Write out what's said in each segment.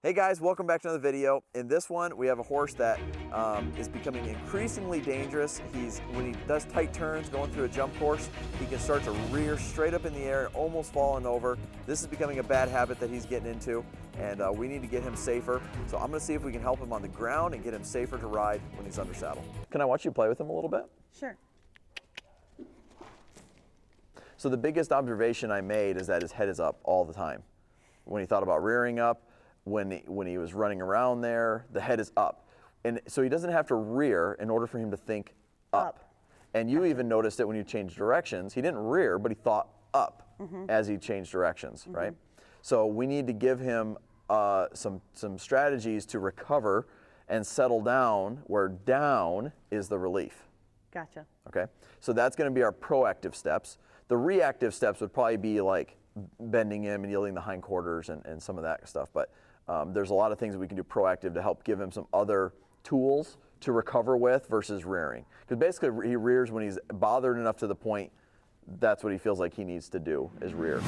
Hey guys, welcome back to another video. In this one, we have a horse that is becoming increasingly dangerous. When he does tight turns going through a jump course, he can start to rear straight up in the air, almost falling over. This is becoming a bad habit that he's getting into, and we need to get him safer. So I'm gonna see if we can help him on the ground and get him safer to ride when he's under saddle. Can I watch you play with him a little bit? Sure. So the biggest observation I made is that his head is up all the time. When he thought about rearing up, when he was running around there, the head is up. And so he doesn't have to rear in order for him to think up. And you even noticed it when you changed directions. He didn't rear, but he thought up as he changed directions, right? So we need to give him some strategies to recover and settle down, where down is the relief. Gotcha. Okay, so that's going to be our proactive steps. The reactive steps would probably be like bending him and yielding the hindquarters and some of that stuff. But there's a lot of things we can do proactive to help give him some other tools to recover with versus rearing. Because basically he rears when he's bothered enough to the point that's what he feels like he needs to do, is rear.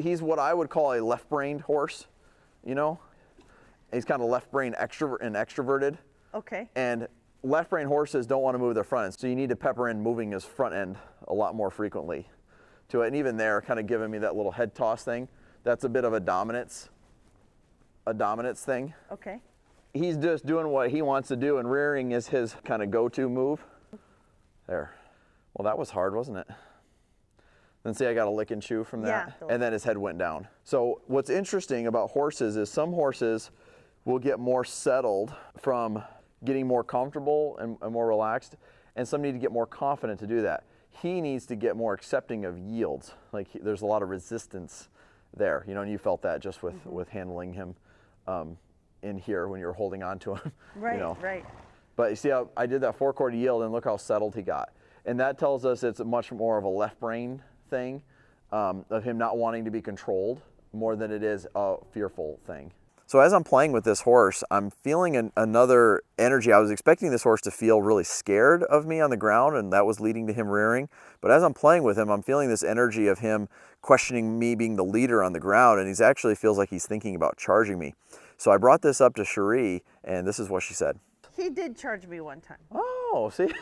He's what I would call a left-brained horse, you know? He's kind of left-brained extroverted. Okay. And left-brain horses don't want to move their front end, so you need to pepper in moving his front end a lot more frequently to it. And even there, kind of giving me that little head toss thing, that's a bit of a dominance thing. Okay. He's just doing what he wants to do, and rearing is his kind of go-to move. There. Well, that was hard, wasn't it? Then see, I got a lick and chew from that, Yeah. and then his head went down. So what's interesting about horses is some horses will get more settled from getting more comfortable and more relaxed, and some need to get more confident to do that. He needs to get more accepting of yields. Like there's a lot of resistance there, you know, and you felt that just with handling him in here when you were holding on to him. Right, you know. right. But you see how I did that four-chord yield, and look how settled he got. And that tells us it's much more of a left brain thing, of him not wanting to be controlled more than it is a fearful thing. So as I'm playing with this horse, I'm feeling another energy. I was expecting this horse to feel really scared of me on the ground, and that was leading to him rearing. But as I'm playing with him, I'm feeling this energy of him questioning me being the leader on the ground, and he actually feels like he's thinking about charging me. So I brought this up to Cherie, and this is what she said. He did charge me one time. Oh, see,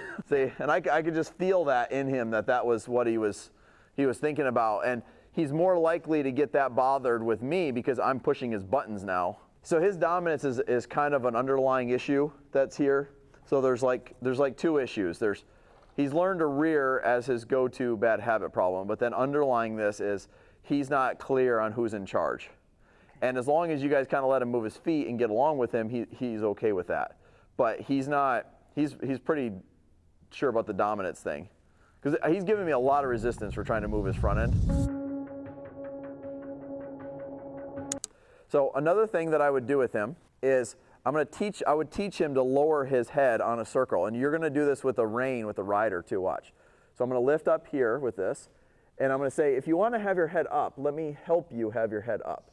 and I could just feel that in him, that was what he was thinking about. And he's more likely to get that bothered with me because I'm pushing his buttons now. So his dominance is kind of an underlying issue that's here. So there's like two issues. He's learned to rear as his go-to bad habit problem, but then underlying this is he's not clear on who's in charge. And as long as you guys kind of let him move his feet and get along with him, he's okay with that. But he's pretty sure about the dominance thing, because he's giving me a lot of resistance for trying to move his front end. So another thing that I would do with him is I would teach him to lower his head on a circle. And you're going to do this with a rein with the rider too, watch. So I'm going to lift up here with this, and I'm going to say, if you want to have your head up, let me help you have your head up.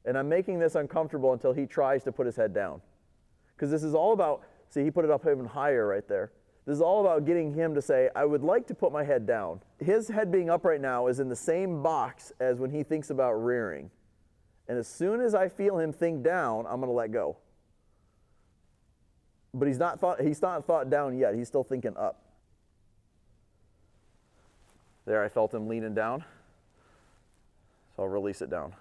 And I'm making this uncomfortable until he tries to put his head down. Because this is all about, see, he put it up even higher right there. This is all about getting him to say, I would like to put my head down. His head being up right now is in the same box as when he thinks about rearing. And as soon as I feel him think down, I'm going to let go. But he's not thought down yet. He's still thinking up. There, I felt him leaning down. So I'll release it down.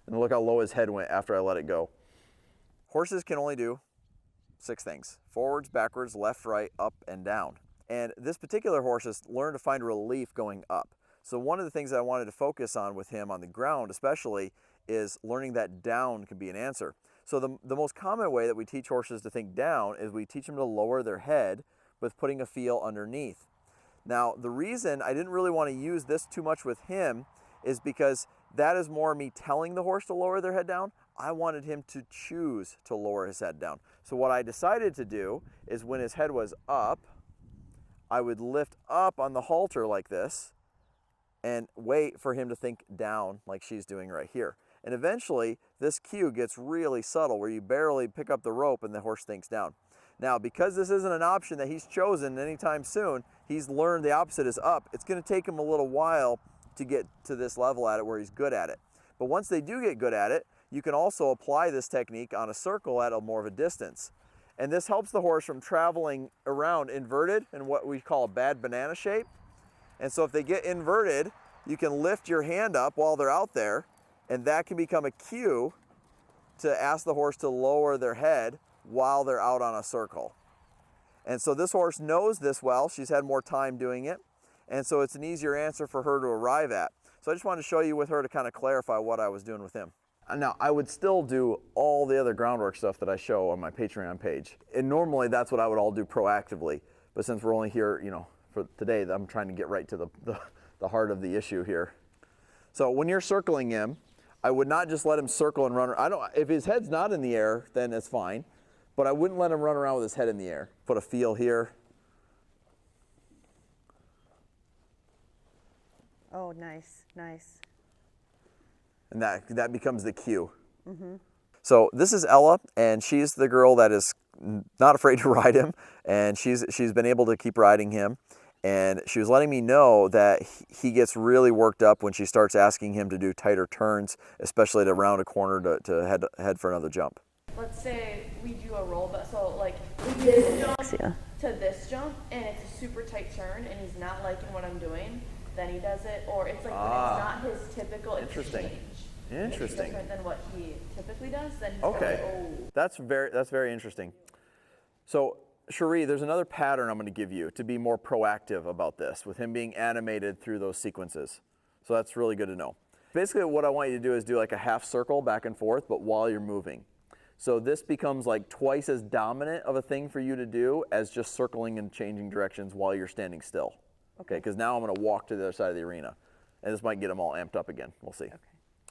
And look how low his head went after I let it go. Horses can only do 6 things: forwards, backwards, left, right, up, and down. And this particular horse has learned to find relief going up. So one of the things that I wanted to focus on with him on the ground especially is learning that down can be an answer. So the most common way that we teach horses to think down is we teach them to lower their head with putting a feel underneath. Now, the reason I didn't really want to use this too much with him is because that is more me telling the horse to lower their head down. I wanted him to choose to lower his head down. So what I decided to do is when his head was up, I would lift up on the halter like this and wait for him to think down like she's doing right here. And eventually, this cue gets really subtle where you barely pick up the rope and the horse thinks down. Now, because this isn't an option that he's chosen anytime soon, he's learned the opposite is up. It's going to take him a little while to get to this level at it where he's good at it. But once they do get good at it, you can also apply this technique on a circle at a more of a distance. And this helps the horse from traveling around inverted in what we call a bad banana shape. And so if they get inverted, you can lift your hand up while they're out there, and that can become a cue to ask the horse to lower their head while they're out on a circle. And so this horse knows this well. She's had more time doing it. And so it's an easier answer for her to arrive at. So I just wanted to show you with her to kind of clarify what I was doing with him. Now, I would still do all the other groundwork stuff that I show on my Patreon page. And normally that's what I would all do proactively. But since we're only here, you know, for today, I'm trying to get right to the heart of the issue here. So when you're circling him, I would not just let him circle and run. If his head's not in the air, then it's fine. But I wouldn't let him run around with his head in the air. Put a feel here. Oh, nice, nice. And that becomes the cue. So this is Ella, and she's the girl that is not afraid to ride him, and she's been able to keep riding him. And she was letting me know that he gets really worked up when she starts asking him to do tighter turns, especially to round a corner to head for another jump. Let's say we do a roll, but so like this jump Yeah. to this jump, and it's a super tight turn, and he's not liking what I'm doing, then he does it, or it's like when it's not his typical Interesting. exchange. Interesting. It's different than what he typically does, then he's Okay, like, oh. that's very interesting. So Cherie, there's another pattern I'm going to give you to be more proactive about this, with him being animated through those sequences. So that's really good to know. Basically what I want you to do is do like a half circle back and forth, but while you're moving. So this becomes like twice as dominant of a thing for you to do as just circling and changing directions while you're standing still. Okay, because now I'm going to walk to the other side of the arena. And this might get them all amped up again. We'll see. Okay.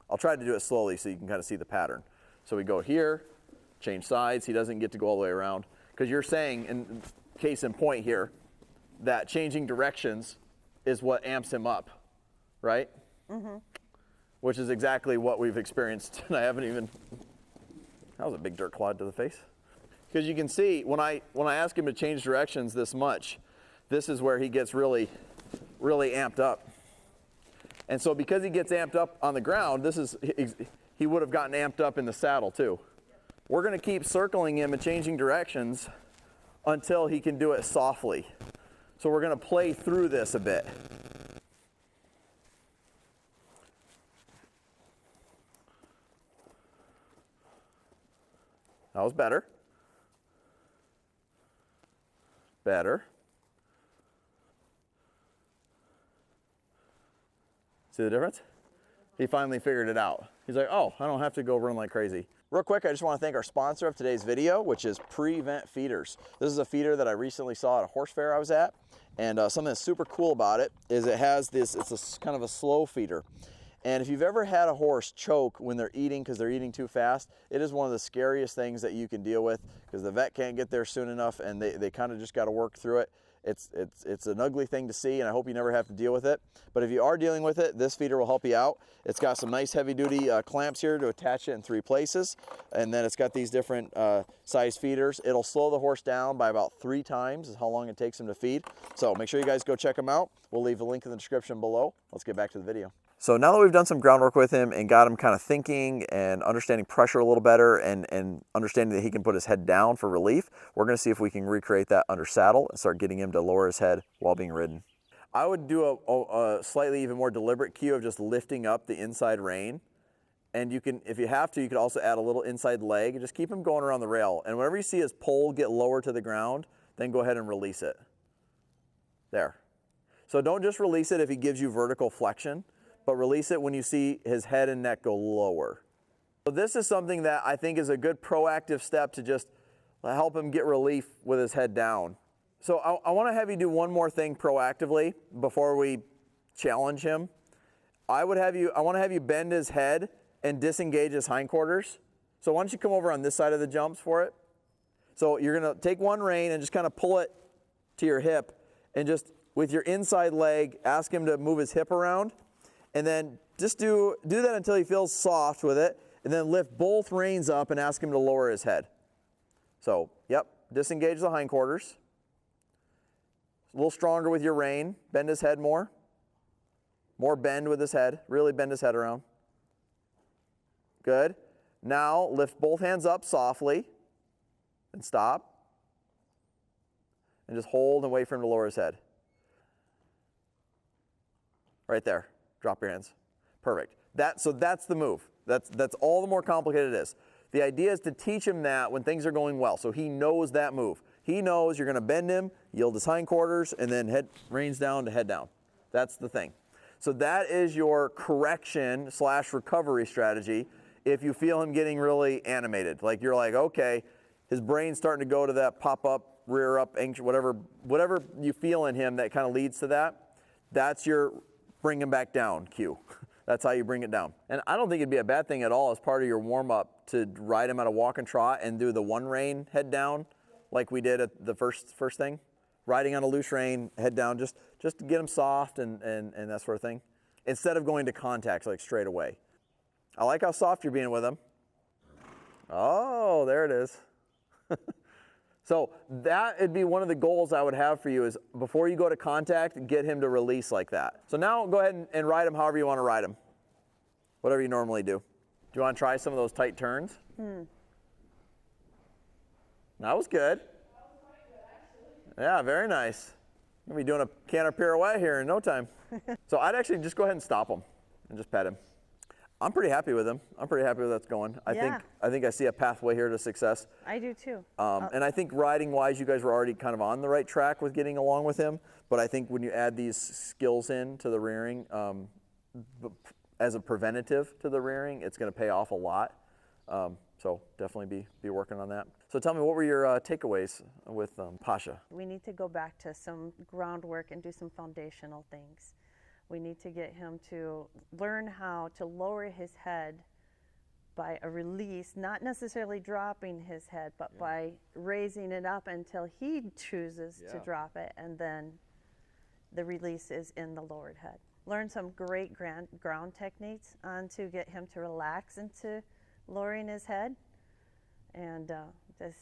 I'll try to do it slowly so you can kind of see the pattern. So we go here, change sides. He doesn't get to go all the way around. Because you're saying, in case in point here, that changing directions is what amps him up, right? Which is exactly what we've experienced. And I haven't even, that was a big dirt clod to the face. Because you can see, when I ask him to change directions this much, this is where he gets really amped up. And so because he gets amped up on the ground, he would have gotten amped up in the saddle too. We're going to keep circling him and changing directions until he can do it softly. So we're going to play through this a bit. That was better. Better. See the difference? He finally figured it out. He's like, oh, I don't have to go run like crazy. Real quick, I just want to thank our sponsor of today's video, which is Prevent Feeders. This is a feeder that I recently saw at a horse fair I was at. And something that's super cool about it is it has this, it's a kind of a slow feeder. And if you've ever had a horse choke when they're eating because they're eating too fast, it is one of the scariest things that you can deal with because the vet can't get there soon enough and they kind of just got to work through it. It's an ugly thing to see, and I hope you never have to deal with it. But if you are dealing with it, this feeder will help you out. It's got some nice heavy-duty clamps here to attach it in 3 places, and then it's got these different size feeders. It'll slow the horse down by about 3 times is how long it takes him to feed. So make sure you guys go check them out. We'll leave a link in the description below. Let's get back to the video. So now that we've done some groundwork with him and got him kind of thinking and understanding pressure a little better and understanding that he can put his head down for relief, we're going to see if we can recreate that under saddle and start getting him to lower his head while being ridden. I would do a slightly even more deliberate cue of just lifting up the inside rein. And you can, if you have to, you could also add a little inside leg and just keep him going around the rail. And whenever you see his pole get lower to the ground, then go ahead and release it. There. So don't just release it if he gives you vertical flexion, but release it when you see his head and neck go lower. So this is something that I think is a good proactive step to just help him get relief with his head down. So I want to have you do one more thing proactively before we challenge him. I want to have you bend his head and disengage his hindquarters. So why don't you come over on this side of the jumps for it? So you're going to take one rein and just kind of pull it to your hip and just with your inside leg, ask him to move his hip around. And then just do that until he feels soft with it, and then lift both reins up and ask him to lower his head. So, yep, disengage the hindquarters. A little stronger with your rein. Bend his head more. More bend with his head. Really bend his head around. Good. Now lift both hands up softly and stop. And just hold and wait for him to lower his head. Right there. Drop your hands. Perfect. So that's the move. That's all the more complicated it is. The idea is to teach him that when things are going well, so he knows that move. He knows you're going to bend him, yield his hindquarters, and then head reins down to head down. That's the thing. So that is your correction / recovery strategy if you feel him getting really animated. Like you're like, okay, his brain's starting to go to that pop up, rear up, anxious, whatever you feel in him that kind of leads to that. That's your bring him back down cue. That's how you bring it down. And I don't think it'd be a bad thing at all as part of your warm up to ride him at a walk and trot and do the one rein head down like we did at the first thing. Riding on a loose rein, head down, just to get him soft and that sort of thing. Instead of going to contact like straight away. I like how soft you're being with him. Oh, there it is. So that would be one of the goals I would have for you is before you go to contact, get him to release like that. So now go ahead and ride him however you want to ride him. Whatever you normally do. Do you want to try some of those tight turns? That was good. Yeah, very nice. You'll be doing a canter pirouette here in no time. So I'd actually just go ahead and stop him and just pet him. I'm pretty happy with him. I'm pretty happy with that's going. I think I see a pathway here to success. I do too. And I think riding wise, you guys were already kind of on the right track with getting along with him. But I think when you add these skills in to the rearing, as a preventative to the rearing, it's going to pay off a lot. So definitely be working on that. So tell me, what were your takeaways with Pasha? We need to go back to some groundwork and do some foundational things. We need to get him to learn how to lower his head by a release, not necessarily dropping his head, but by raising it up until he chooses to drop it, and then the release is in the lowered head. Learn some great ground techniques to get him to relax into lowering his head and to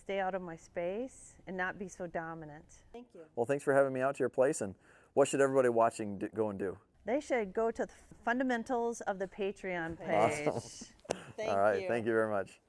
stay out of my space and not be so dominant. Thank you. Well, thanks for having me out to your place. And what should everybody watching go and do? They should go to the fundamentals of the Patreon page. Awesome. All right, thank you very much.